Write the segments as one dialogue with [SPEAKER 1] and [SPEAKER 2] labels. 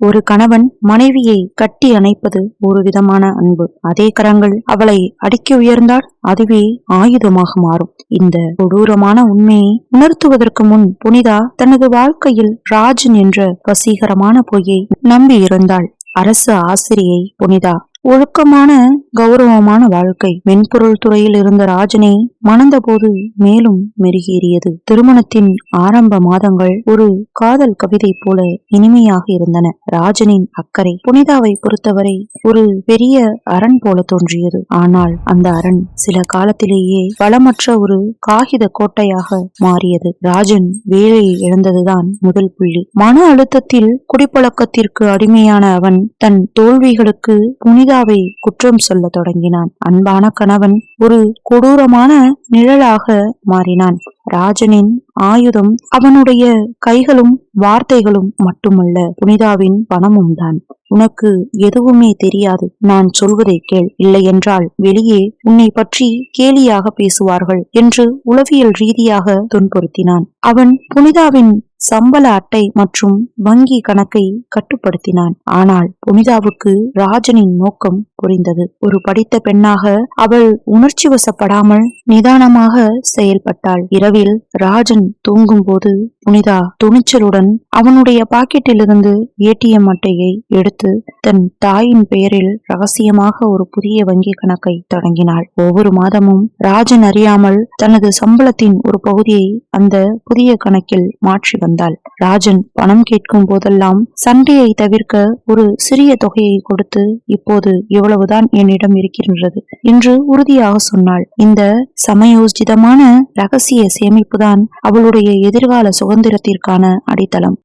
[SPEAKER 1] ஒரு கணவன் மனைவியை கட்டி அணைப்பது ஒரு விதமான அன்பு. அதே கரங்கள் அவளை அடிக்க உயர்ந்தால் அதுவே ஆயுதமாக மாறும். இந்த கொடூரமான உண்மையை உணர்த்துவதற்கு முன் புனிதா தனது வாழ்க்கையில் ராஜன் என்ற வசீகரமான பொய்யை நம்பி இருந்தாள். அரசு ஆசிரியை புனிதா. ஒழுக்கமான கௌரவமான வாழ்க்கை. மென்பொருள் துறையில் இருந்த ராஜனை மணந்தபோது மேலும் மெருகேறியது. திருமணத்தின் ஆரம்ப மாதங்கள் ஒரு காதல் கவிதை போல இனிமையாக இருந்தன. ராஜனின் அக்கறை புனிதாவை பொறுத்தவரை ஒரு பெரிய அரண் போல தோன்றியது. ஆனால் அந்த அரண் சில காலத்திலேயே பலமற்ற ஒரு காகித கோட்டையாக மாறியது. ராஜன் வேலையை இழந்ததுதான் முதல் புள்ளி. மன அழுத்தத்தில் குடிப்பழக்கத்திற்கு அடிமையான அவன் தன் தோல்விகளுக்கு புனிதாவை குற்றம் சொல்ல தொடங்கினான். அன்பான கணவன் ஒரு கொடூரமான நிழலாக மாறினான். ராஜனின் ஆயுதம் அவனுடைய கைகளும் வார்த்தைகளும் மட்டுமல்ல, புனிதாவின் பணமும் தான். உனக்கு எதுவுமே தெரியாது, நான் சொல்வதை கேள், இல்லை என்றால் வெளியே உன்னை பற்றி கேலியாக பேசுவார்கள் என்று உளவியல் ரீதியாக துன்புறுத்தினான். அவன் புனிதாவின் சம்பள அட்டை மற்றும் வங்கி கணக்கை கட்டுப்படுத்தினான். ஆனால் புனிதாவுக்கு ராஜனின் நோக்கம் புரிந்தது. ஒரு படித்த பெண்ணாக அவள் உணர்ச்சி வசப்படாமல் நிதானமாக செயல்பட்டாள். இரவில் ராஜன் தூங்கும் போது புனிதா துணிச்சலுடன் அவனுடைய பாக்கெட்டிலிருந்து ஏடிஎம் அட்டையை எடுத்து தன் தாயின் பெயரில் ரகசியமாக ஒரு புதிய வங்கி கணக்கை தொடங்கினாள். ஒவ்வொரு மாதமும் ராஜன் அறியாமல் தனது சம்பளத்தின் ஒரு பகுதியை அந்த புதிய கணக்கில் மாற்றி வந்தாள். ராஜன் பணம் கேட்கும் போதெல்லாம் சண்டையை தவிர்க்க ஒரு சிறிய தொகையை கொடுத்து, இப்போது இவ்வளவுதான் என்னிடம் இருக்கின்றது என்று உறுதியாக சொன்னாள். இந்த சமயோஜிதமான ரகசிய சேமிப்புதான் அவளுடைய எதிர்கால சுதந்திரத்திற்கான அடித்தளம்.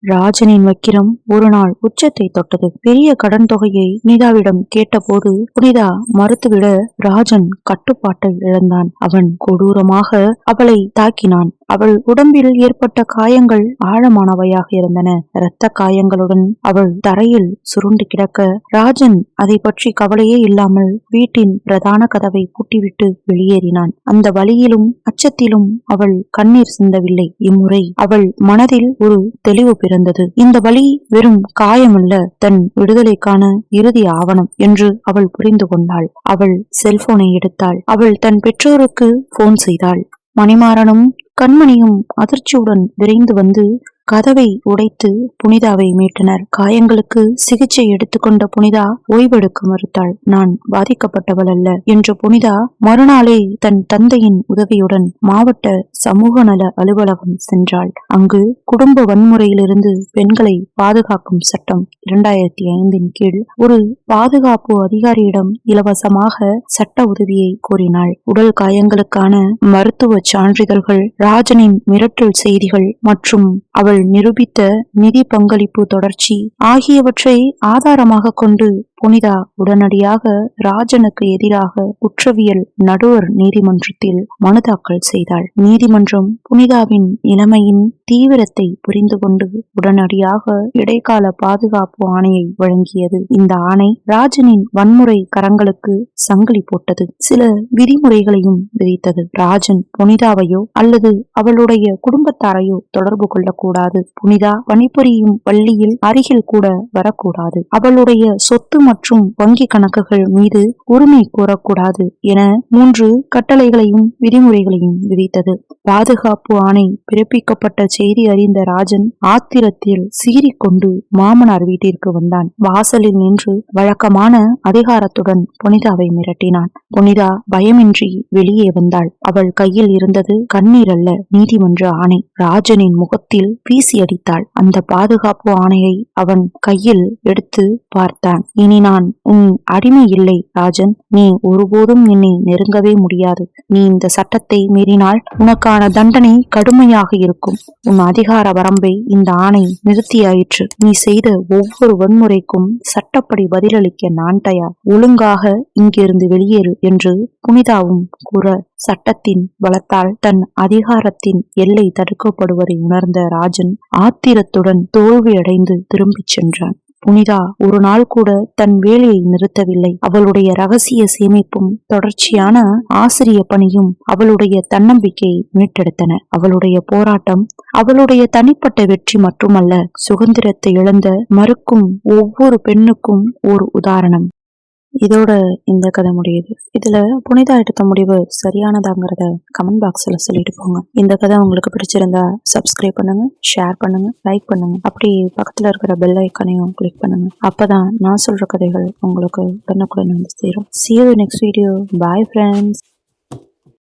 [SPEAKER 1] ராஜனின் வக்கிரம் ஒரு நாள் உச்சத்தை தொட்டது. பெரிய கடன் தொகையை புனிதாவிடம் கேட்டபோது புனிதா மறுத்துவிட ராஜன் கட்டுப்பாட்டை இழந்தான். அவன் கொடூரமாக அவளை தாக்கினான். அவள் உடம்பில் ஏற்பட்ட காயங்கள் ஆழமானவையாக இருந்தன. இரத்த காயங்களுடன் அவள் தரையில் சுருண்டு கிடக்க ராஜன் அதை பற்றி கவலையே இல்லாமல் வீட்டின் பிரதான கதவை பூட்டிவிட்டு வெளியேறினான். அந்த வலியிலும் அச்சத்திலும் அவள் கண்ணீர் சிந்தவில்லை. இம்முறை அவள் மனதில் ஒரு தெளிவு பிறந்தது. இந்த வலி வெறும் காயமல்ல, தன் விடுதலைக்கான இறுதி ஆவணம் என்று அவள் புரிந்து கொண்டாள். அவள் செல்போனை எடுத்தாள். அவள் தன் பெற்றோருக்கு போன் செய்தாள். மணிமாறனும் கண்மணியும் அதிர்ச்சியுடன் விரைந்து வந்து கதவை உடைத்து புனிதாவை மீட்டனர். காயங்களுக்கு சிகிச்சை எடுத்துக்கொண்ட புனிதா ஓய்வெடுக்க மறுத்தாள். நான் பாதிக்கப்பட்டவள் அல்ல என்ற புனிதா மறுநாளே தன் தந்தையின் உதவியுடன் மாவட்ட சமூக நல அலுவலகம் சென்றாள். அங்கு குடும்ப வன்முறையிலிருந்து பெண்களை பாதுகாக்கும் சட்டம் 2005 கீழ் ஒரு பாதுகாப்பு அதிகாரியிடம் இலவசமாக சட்ட உதவியை கோரினாள். உடல் காயங்களுக்கான மருத்துவ சான்றிதழ்கள், ராஜனின் மிரட்டல் செய்திகள் மற்றும் அவள் நிரூபித்த நிதி பங்களிப்பு தொடர்ச்சி ஆகியவற்றை ஆதாரமாக கொண்டு புனிதா உடனடியாக ராஜனுக்கு எதிராக குற்றவியல் நடுவர் நீதிமன்றத்தில் மனு தாக்கல் செய்தாள். நீதிமன்றம் புனிதாவின் நிலைமையின் தீவிரத்தை புரிந்து கொண்டு உடனடியாக இடைக்கால பாதுகாப்பு ஆணையை வழங்கியது. இந்த ஆணை ராஜனின் வன்முறை கரங்களுக்கு சங்கிலி போட்டது. சில விதிமுறைகளையும் விதித்தது. ராஜன் புனிதாவையோ அல்லது அவளுடைய குடும்பத்தாரையோ தொடர்பு கொள்ளக்கூடாது. புனிதா பணிபுரியும் பள்ளியில் அருகில் கூட வரக்கூடாது. அவளுடைய சொத்து மற்றும் வங்கி கணக்குகள் மீது உரிமை கோரக்கூடாது என 3 கட்டளைகளையும் விதிமுறைகளையும் விதித்தது. பாதுகாப்பு ஆணை பிறப்பிக்கப்பட்ட செய்தி அறிந்த ராஜன் ஆத்திரத்தில் சீறிக்கொண்டு மாமனார் வீட்டிற்கு வந்தான். வாசலில் நின்று வழக்கமான அதிகாரத்துடன் புனிதாவை மிரட்டினான். புனிதா பயமின்றி வெளியே வந்தாள். அவள் கையில் இருந்தது கண்ணீர் அல்ல, நீதிமன்ற ஆணை. ராஜனின் முகத்தில் வீசி அடித்தாள். அந்த பாதுகாப்பு ஆணையை அவன் கையில் எடுத்து பார்த்தான். இனி நான் உன் அடிமை இல்லை ராஜன், நீ ஒருபோதும் என்னை நெருங்கவே முடியாது. நீ இந்த சட்டத்தை மீறினால் உனக்கான தண்டனை கடுமையாக இருக்கும். உன் அதிகார வரம்பை இந்த ஆணை நிறுத்தியாயிற்று. நீ செய்த ஒவ்வொரு வன்முறைக்கும் சட்டப்படி பதிலளிக்க நான் தயார். ஒழுங்காக இங்கிருந்து வெளியேறு என்று புனிதாவும் கூற சட்டத்தின் பலத்தால் தன் அதிகாரத்தின் எல்லை தடுக்கப்படுவதை உணர்ந்த ராஜன் ஆத்திரத்துடன் தோல்வியடைந்து திரும்பிச் சென்றான். புனிதா ஒரு நாள் கூட தன் வேலையை நிறுத்தவில்லை. அவளுடைய ரகசிய சேமிப்பும் தொடர்ச்சியான ஆசிரிய பணியும் அவளுடைய தன்னம்பிக்கை மீட்டெடுத்தன. அவளுடைய போராட்டம் அவளுடைய தனிப்பட்ட வெற்றி மட்டுமல்ல, சுதந்திரத்தை இழந்த மறுக்கும் ஒவ்வொரு பெண்ணுக்கும் ஒரு உதாரணம். இதோட இந்த கதை முடியுது. இதுல புனிதா எடுத்த முடிவு சரியானதாங்கிறத கமெண்ட் பாக்ஸ்ல சொல்லிட்டு போங்க. இந்த கதை உங்களுக்கு பிடிச்சிருந்தா சப்ஸ்கிரைப் பண்ணுங்க, ஷேர் பண்ணுங்க, லைக் பண்ணுங்க. அப்படி பக்கத்துல இருக்கிற பெல் ஐக்கானையும் கிளிக் பண்ணுங்க. அப்பதான் நான் சொல்ற கதைகள் உங்களுக்கு உடனுக்குடன் வந்து சேரும். See you in next video. Bye friends.